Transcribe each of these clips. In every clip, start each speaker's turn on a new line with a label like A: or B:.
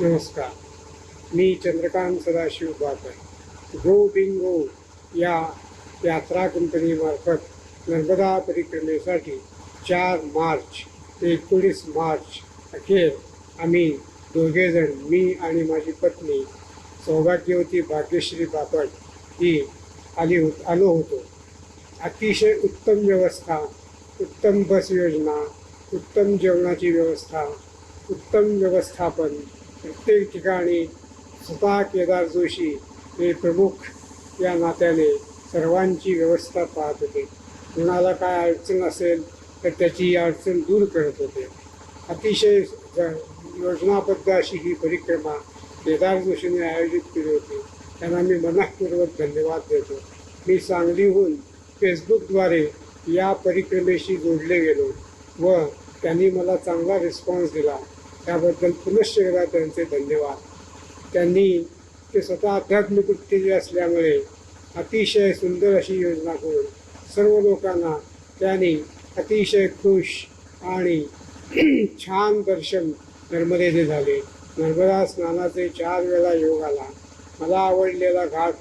A: नमस्कार. मी चंद्रकांत सदाशिव बापर गो बिंगो या यात्रा कंपनीमार्फत नर्मदा परिक्रमेसाठी 4 मार्च ते 19 मार्च अखेर आम्ही दोघेजण, मी आणि माझी पत्नी सौभाग्यवती भाग्यश्री बापट ही आलो होतो. अतिशय उत्तम व्यवस्था, उत्तम बस योजना, उत्तम जेवणाची व्यवस्था, उत्तम व्यवस्थापन. प्रत्येक ठिकाणी स्वतः केदार जोशी हे प्रमुख या नात्याने सर्वांची व्यवस्था पाहत होते. कुणाला काय अडचण असेल तर त्याची अडचण दूर करत होते. अतिशय योजनाबद्ध अशी ही परिक्रमा केदार जोशीने आयोजित केली होती. त्यांना मी मनःपूर्वक धन्यवाद देतो. मी सांगलीहून फेसबुकद्वारे या परिक्रमेशी जोडले गेलो व त्यांनी मला चांगला रिस्पॉन्स दिला. त्याबद्दल पुनश्च एकदा त्यांचे धन्यवाद. ते स्वतः आध्यात्मिक उत्तेजक असल्यामुळे अतिशय सुंदर अशी योजना करून सर्व लोकांना त्यांनी अतिशय खुश आणि छान दर्शन नर्मदेचे झाले. नर्मदा स्नानाचे 4 वेळा योग आला. मला आवडलेला घाट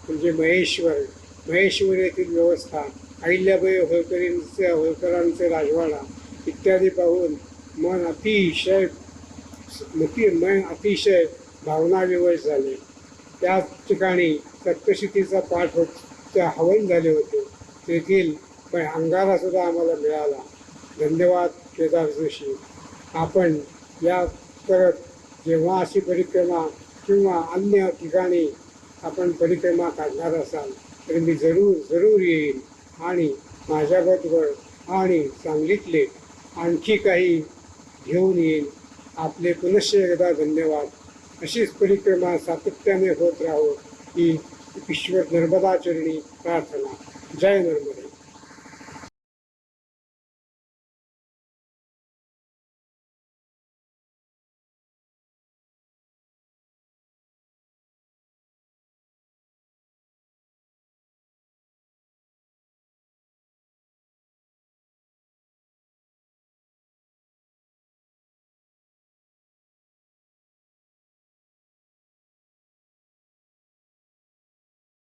A: म्हणजे महेश्वर येथील व्यवस्था, अहिल्याबाई होळकरांचे राजवाडा इत्यादी पाहून मन अतिशय भावनाविवश झाले. त्याच ठिकाणी सप्तशतीचा पाठ हवन झाले होते. तेथील अंगारासुद्धा आम्हाला मिळाला. धन्यवाद केदार जोशी. आपण या परत जेव्हा अशी परिक्रमा किंवा अन्य ठिकाणी आपण परिक्रमा काढणार असाल तर मी जरूर येईल आणि माझ्याबरोबर आणि सांगितले आणखी काही घेऊन येईल. आपले पुनश्च एकदा धन्यवाद. अशीच परिक्रमा सातत्याने होत राहो ही ईश्वर नर्मदाचरणी प्रार्थना. जय नर्मदा.